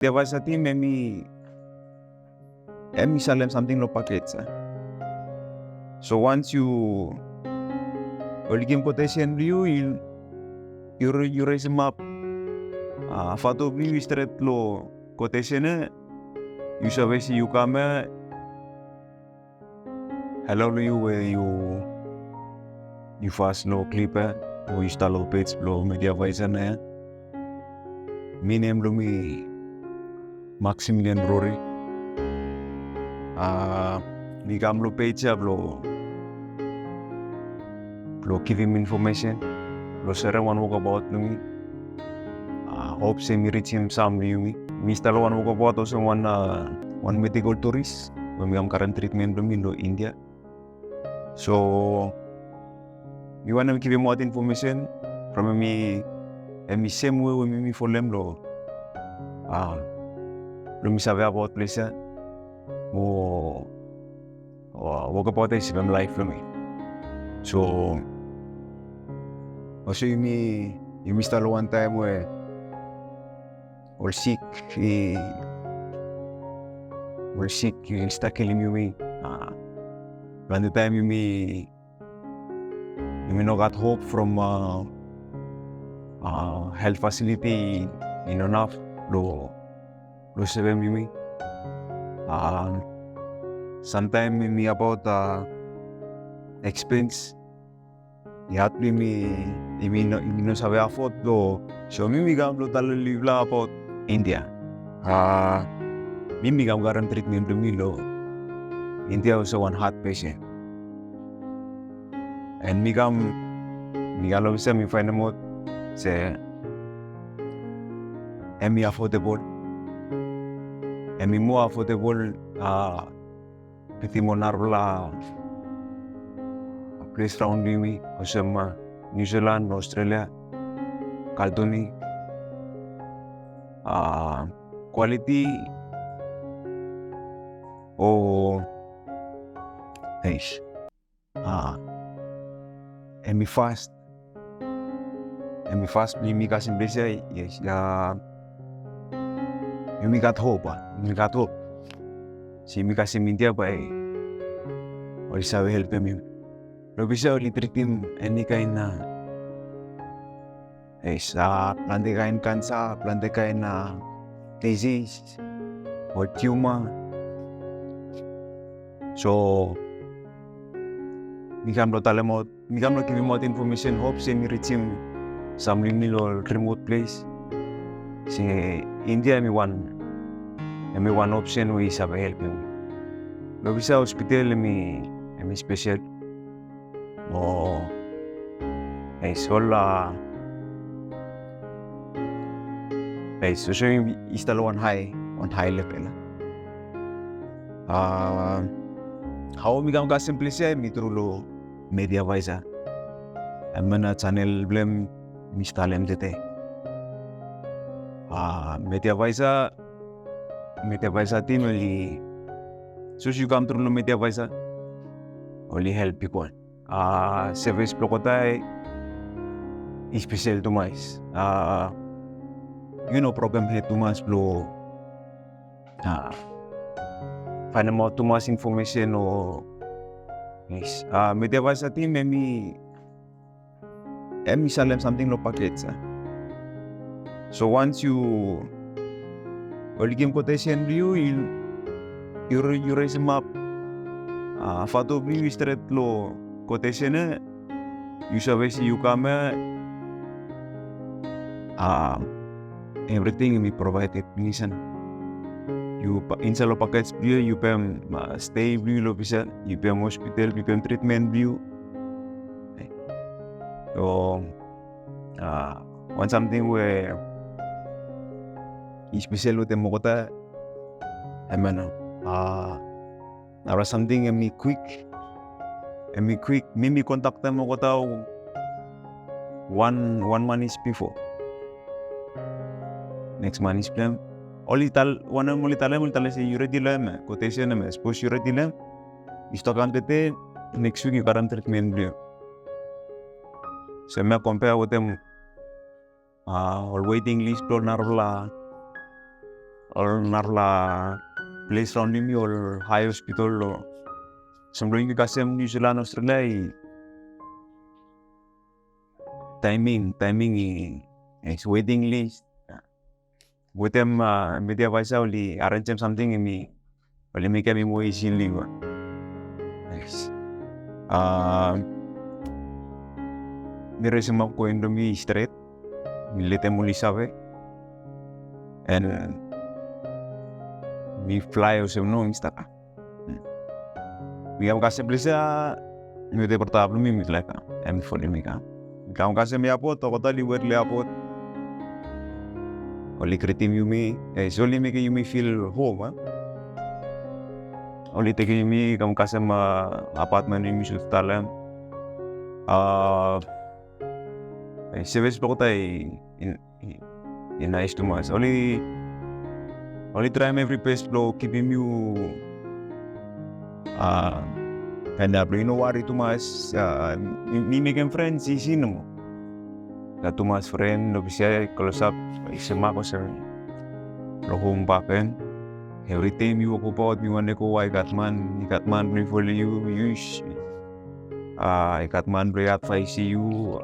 Device team emi salem something lo packets. So once you game quotation view you raise them up. Fato view straight lo quotation you sabe si you come hello you where you fast lo clip you install lo page lo Medivisor na mi name lo mi Maximillien Rory. Mi gam lo page lo give him information. Lo share one walk about me. Hope say me reach him some view me. Mi install one walk about also one medical tourist. When we am current treatment lo mi lo India. So we want to give him more information from me. And me same way when me follow him lo mi sabe about place mo walk about this in life for me. So also you start one time where or sick you start killing me. When the time you no got hope from health facility enough lo sebe me. Sometime me about expense. Yahat me no sabe afford lo. So me gam lo talo livla about India. Me gam garan treatment me lo. India also one heart patient. And me gam lo bisa me find out say me affordable. And me more affordable piti mo narla place around me also New Zealand, Australia, Caldoni. Quality nice. And me fast me kasi blessed yes me got hope si me kasi mintia pa or sabe help me lo bisa only treat him any kind na plante kain cancer, plante kain disease or tumor. So mi gam lo give him more information. Hope say me reach him some remote place. Si India me one option we sabe help him. Lo bisa hospital me special. So showing install one high level. How me gam ka simply say me through lo Medivisor. Amana channel blame me install MDT. Medivisor team only so you come through lo Medivisor only help people. Service plokotay special to mais. Problem here too much blow. Find out too much information or yes. Medivisor team me sell them something lo packets. So once you game quotation view you raise them up. Fato view straight lo quotation you sabe si you come everything we provided nisan you inside lo package view you pay stay view lo bisa you pay hospital you pay treatment view. So one something where special lo temo kota nara something me quick me contact mo kota one month is before next month is plan only tale say you ready lam quotation me suppose you ready lam isto kan tete next week you current treatment view. So me compare with them or waiting list lo narla or narla place round me or high hospital or something kasi New Zealand Australia timing is waiting list with them Medivisor only arrange something in me only make me more easily nice mi resume ko indo mi straight mi lete muli sabe and mi fly o no instaka mi am kasi blisa mi de portable mi leka em phone mi ka kamu kasi mi apot to kota liwet le apot oli kretim yumi soli mi ke yumi feel home oli te ke yumi kamu kasi ma apartment yumi sutalam service kota in nice to mas only try every place blow keeping you kanda bro no worry too much me making friends sino mo na too much friend no bisa close up isema ko sir lo home backen every time you go about me one ko I got man bring for you use I got man bring advice you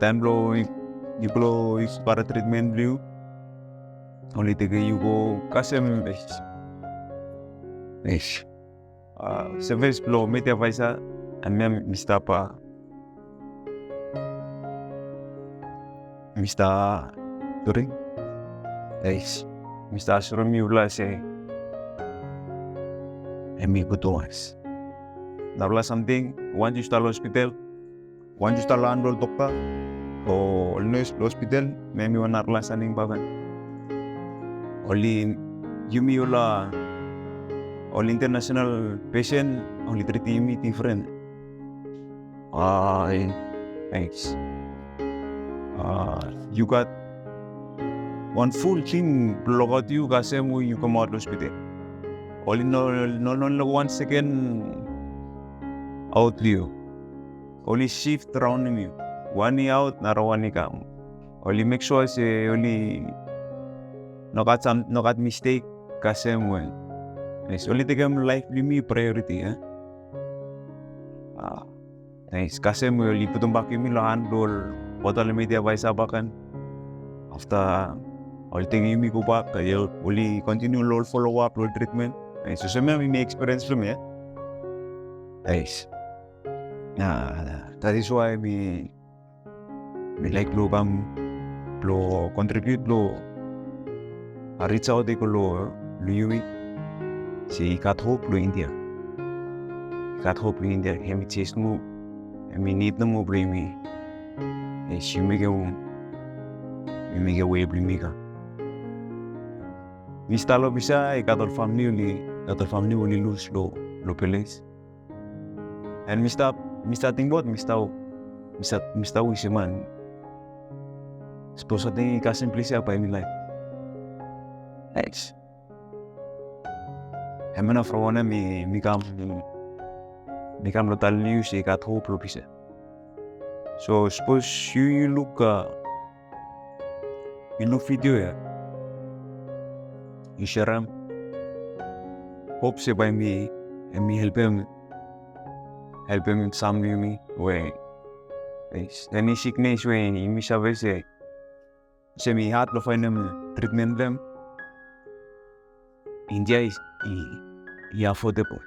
time blow you blow is para treatment blue only take you go kasem nice service blow Medivisor and me Mr. Rory nice Mr. Rory ula say emi butuas nabla something once you start hospital once you start enroll doctor or nurse hospital maybe one arla saning bagan only yumi ula all international patient only treat me different thanks you got one full team block out you kasi mo you come out hospital only no 1 second out you only shift around you one out narawani ka only make sure say only no got mistake kasi mo nice only take life me priority nice kasi mo only putong baki mi lo handle bottle Medivisor bakan after all thing mi go back kayo only continue low follow up low treatment nice so me experience from nice that is why me like lo contribute lo reach out ko lo yui si kat hope lo India hemi chase mo hemi need na mo bring me you make a way bring me ka mi stalo bisa ikator family only lose lo peles and Mr. Tingbot Mr. Wisman suppose ating kasimplisa pa in life nice hemana frona mi kam lo taliu si kat hope lo bisa so suppose you look video you share hope se by me and me help him some me way any sickness way mi sabe se mi hat lo find them treatment them India is affordable